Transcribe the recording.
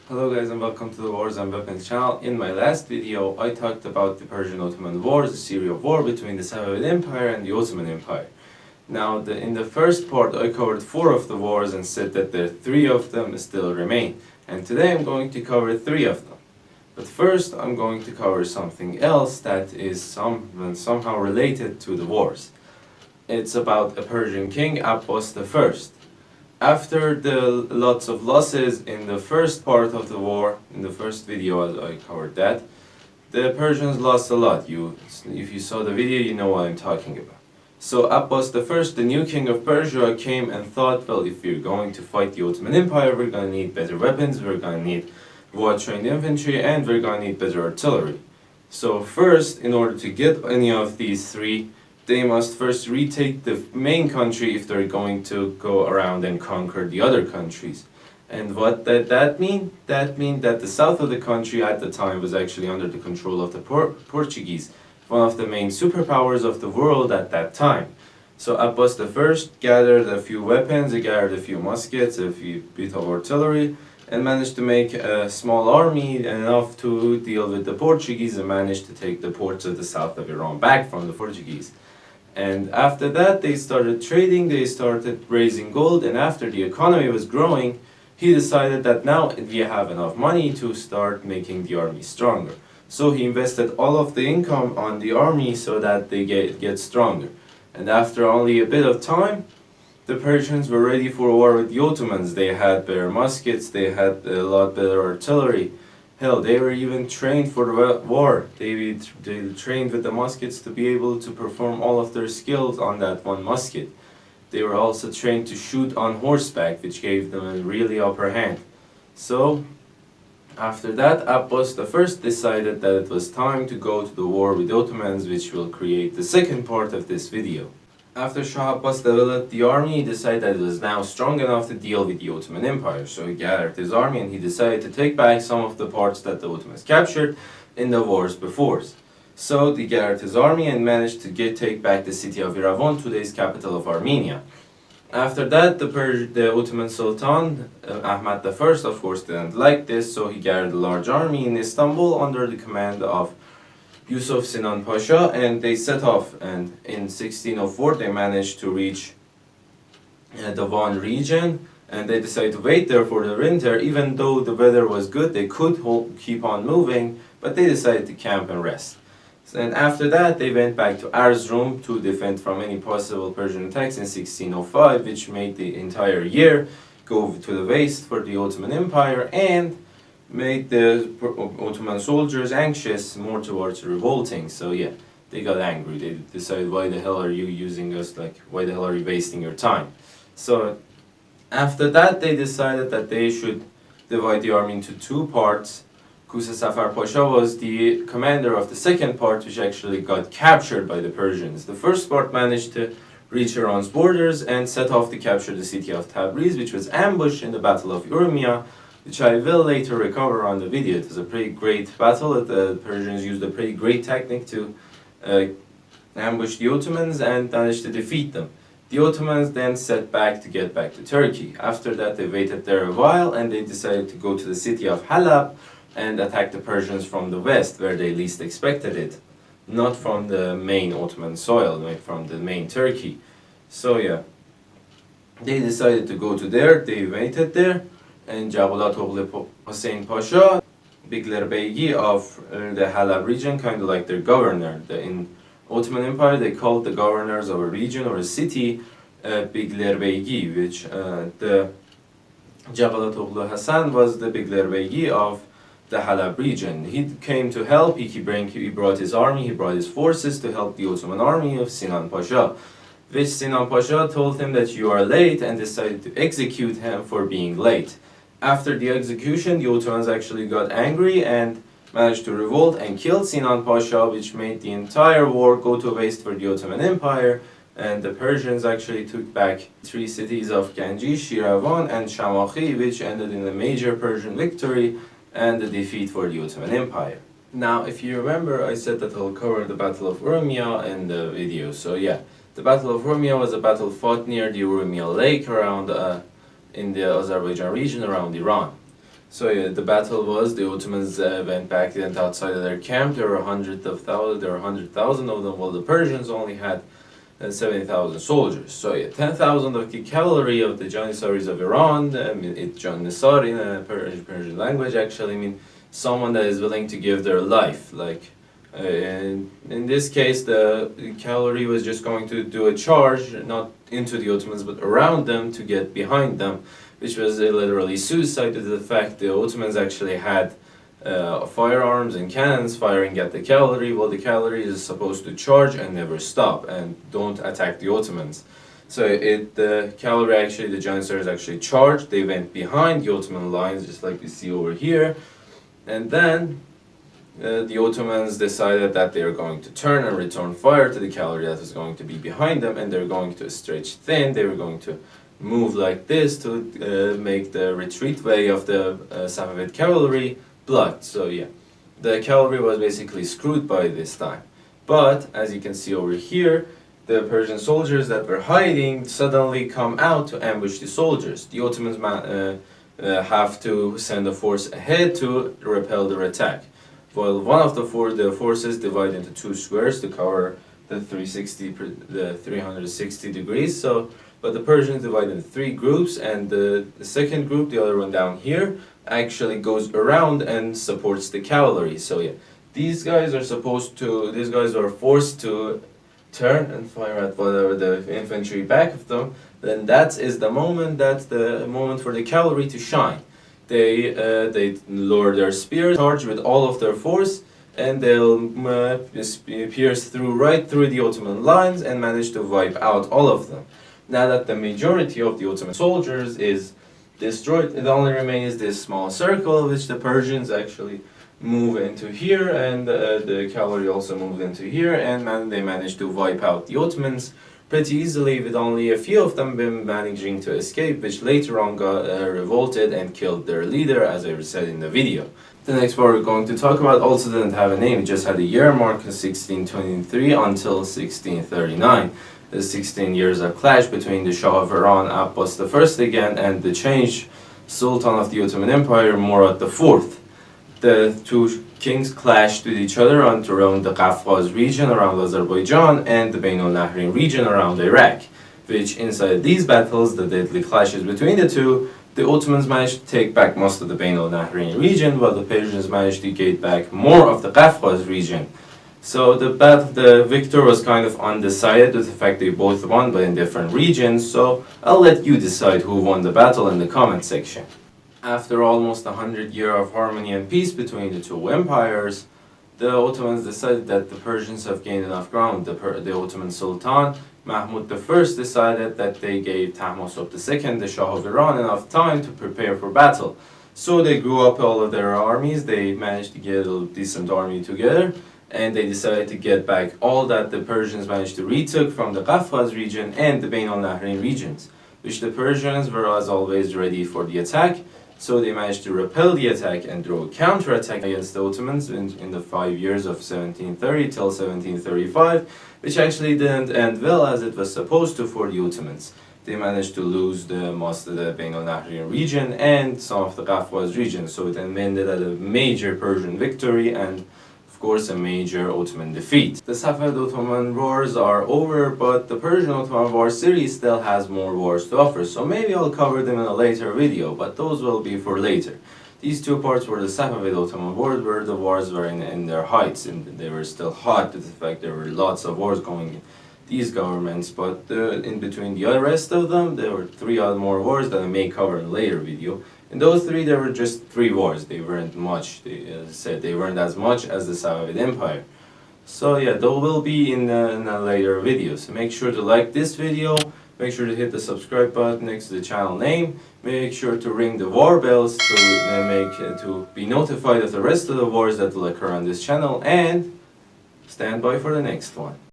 Hello guys and welcome to the Wars and Weapons channel. In my last video I talked about the Persian-Ottoman Wars, the Syria war between the Safavid Empire and the Ottoman Empire. Now in the first part I covered 4 of the wars and said that the 3 of them still remain. And today I'm going to cover 3 of them. But first I'm going to cover something else that is somehow related to the wars. It's about a Persian king, Abbas I. After the lots of losses in the first part of the war, in the first video I covered that, the Persians lost a lot. If you saw the video, you know what I'm talking about. So Abbas I, the new king of Persia, came and thought, well, if we're going to fight the Ottoman Empire, we're going to need better weapons, we're going to need well-trained infantry, and we're going to need better artillery. So first, in order to get any of these 3, they must first retake the main country if they're going to go around and conquer the other countries. And what did that mean? That meant that the south of the country at the time was actually under the control of the Portuguese, one of the main superpowers of the world at that time. So Abbas I gathered a few weapons, he gathered a few muskets, a few bit of artillery, and managed to make a small army enough to deal with the Portuguese and managed to take the ports of the south of Iran back from the Portuguese. And after that they started trading, they started raising gold, and after the economy was growing, he decided that now we have enough money to start making the army stronger. So he invested all of the income on the army so that they get stronger. And after only a bit of time, the Persians were ready for war with the Ottomans. They had better muskets, they had a lot better artillery. Hell, they were even trained for the war. They trained with the muskets to be able to perform all of their skills on that one musket. They were also trained to shoot on horseback, which gave them a really upper hand. So, after that, Abbas I decided that it was time to go to the war with the Ottomans, which will create the second part of this video. After Shah Abbas developed the army, he decided that it was now strong enough to deal with the Ottoman Empire. So he gathered his army and he decided to take back some of the parts that the Ottomans captured in the wars before. So he gathered his army and managed to take back the city of Yerevan, today's capital of Armenia. After that, the Ottoman Sultan, Ahmad I, of course, didn't like this, so he gathered a large army in Istanbul under the command of Yusuf Sinan Pasha, and they set off, and in 1604 they managed to reach the Van region, and they decided to wait there for the winter. Even though the weather was good, they could keep on moving, but they decided to camp and rest. And after that they went back to Erzurum to defend from any possible Persian attacks in 1605, which made the entire year go to the waste for the Ottoman Empire and made the Ottoman soldiers anxious more towards revolting. So yeah, they got angry. They decided, why the hell are you using us, like, why the hell are you wasting your time? So after that they decided that they should divide the army into 2 parts. Koose Safar Pasha was the commander of the second part, which actually got captured by the Persians. The first part managed to reach Iran's borders and set off to capture the city of Tabriz, which was ambushed in the Battle of Urumiye, which I will later recover on the video. It was a pretty great battle. The Persians used a pretty great technique to ambush the Ottomans and managed to defeat them. The Ottomans then set back to get back to Turkey. After that they waited there a while and they decided to go to the city of Halab and attack the Persians from the west, where they least expected it. Not from the main Ottoman soil, like from the main Turkey. So yeah, they decided to go to there, they waited there, and Jabalat Hussein Pasha, Biglerbeygi of the Halab region, kind of like their governor. In Ottoman Empire they called the governors of a region or a city Biglerbeygi, which the Jabalat Hassan was the Biglerbeygi of the Halab region. He came to help, he brought his army, he brought his forces to help the Ottoman army of Sinan Pasha, which Sinan Pasha told him that you are late and decided to execute him for being late. After the execution, the Ottomans actually got angry and managed to revolt and killed Sinan Pasha, which made the entire war go to waste for the Ottoman Empire, and the Persians actually took back 3 cities of Ganji, Shiravan and Shamakhi, which ended in a major Persian victory and the defeat for the Ottoman Empire. Now, if you remember, I said that I'll cover the Battle of Urumia in the video. So yeah, the Battle of Urumia was a battle fought near the Urumia Lake around in the Azerbaijan region around Iran. So yeah, the battle was the Ottomans went back and outside of their camp. There were hundreds of thousands. There were 100,000 of them, while the Persians only had 70,000 soldiers. So yeah, 10,000 of the cavalry of the Janissaries of Iran. Janissar in a Persian language actually mean someone that is willing to give their life. Like in this case, the cavalry was just going to do a charge, not into the Ottomans, but around them to get behind them, which was literally suicide due to the fact the Ottomans actually had firearms and cannons firing at the cavalry, while the cavalry is supposed to charge and never stop and don't attack the Ottomans. So the cavalry actually, the Janissaries actually charged. They went behind the Ottoman lines, just like we see over here, and then the Ottomans decided that they are going to turn and return fire to the cavalry that was going to be behind them, and they're going to stretch thin. They were going to move like this to make the retreat way of the Safavid cavalry blocked. So yeah, the cavalry was basically screwed by this time. But as you can see over here, the Persian soldiers that were hiding suddenly come out to ambush the soldiers. The Ottomans have to send a force ahead to repel their attack. While one of the forces divide into two squares to cover the 360 degrees. So, but the Persians divide into three groups, and the second group, the other one down here, actually goes around and supports the cavalry. So yeah, these guys are forced to turn and fire at whatever the infantry back of them. Then that's the moment for the cavalry to shine. They lower their spears, charge with all of their force, and they'll pierce right through the Ottoman lines and manage to wipe out all of them. Now that the majority of the Ottoman soldiers is destroyed, it only remains this small circle, which the Persians actually move into here, and the cavalry also move into here, and they managed to wipe out the Ottomans pretty easily, with only a few of them managing to escape, which later on got revolted and killed their leader, as I said in the video. The next war we're going to talk about also didn't have a name, it just had a year mark, 1623 until 1639. The 16 years of clash between the Shah of Iran, Abbas I again, and the changed Sultan of the Ottoman Empire, Murad IV. The two kings clashed with each other around the Kafkaz region, around Azerbaijan, and the Bain al-Nahrin region around Iraq, which inside these battles, the deadly clashes between the two, the Ottomans managed to take back most of the Bain al-Nahrin region, while the Persians managed to get back more of the Kafkaz region. So the victor was kind of undecided with the fact they both won, but in different regions, so I'll let you decide who won the battle in the comment section. After almost 100 years of harmony and peace between the two empires, the Ottomans decided that the Persians have gained enough ground. The Ottoman Sultan, Mahmud I, decided that they gave Tahmasp II, the Shah of Iran, enough time to prepare for battle. So they grew up all of their armies, they managed to get a decent army together, and they decided to get back all that the Persians managed to retook from the Kafkaz region and the Bain al-Nahrin regions, which the Persians were as always ready for the attack. So they managed to repel the attack and throw a counterattack against the Ottomans in the 5 years of 1730 till 1735, which actually didn't end well as it was supposed to for the Ottomans. They managed to lose most of the Bain al-Nahrin region and some of the Kafkaz region, so it ended at a major Persian victory and of course a major Ottoman defeat. The Safavid-Ottoman wars are over, but the Persian-Ottoman war series still has more wars to offer, so maybe I'll cover them in a later video, but those will be for later. These two parts were the Safavid-Ottoman wars, where the wars were in their heights, and they were still hot due to the fact there were lots of wars going in these governments, but in between the rest of them, there were three other more wars that I may cover in a later video. In those three, there were just 3 wars. They weren't much. As I said, they weren't as much as the Safavid Empire. So yeah, those will be in a later video. So make sure to like this video. Make sure to hit the subscribe button next to the channel name. Make sure to ring the war bells to be notified of the rest of the wars that will occur on this channel. And stand by for the next one.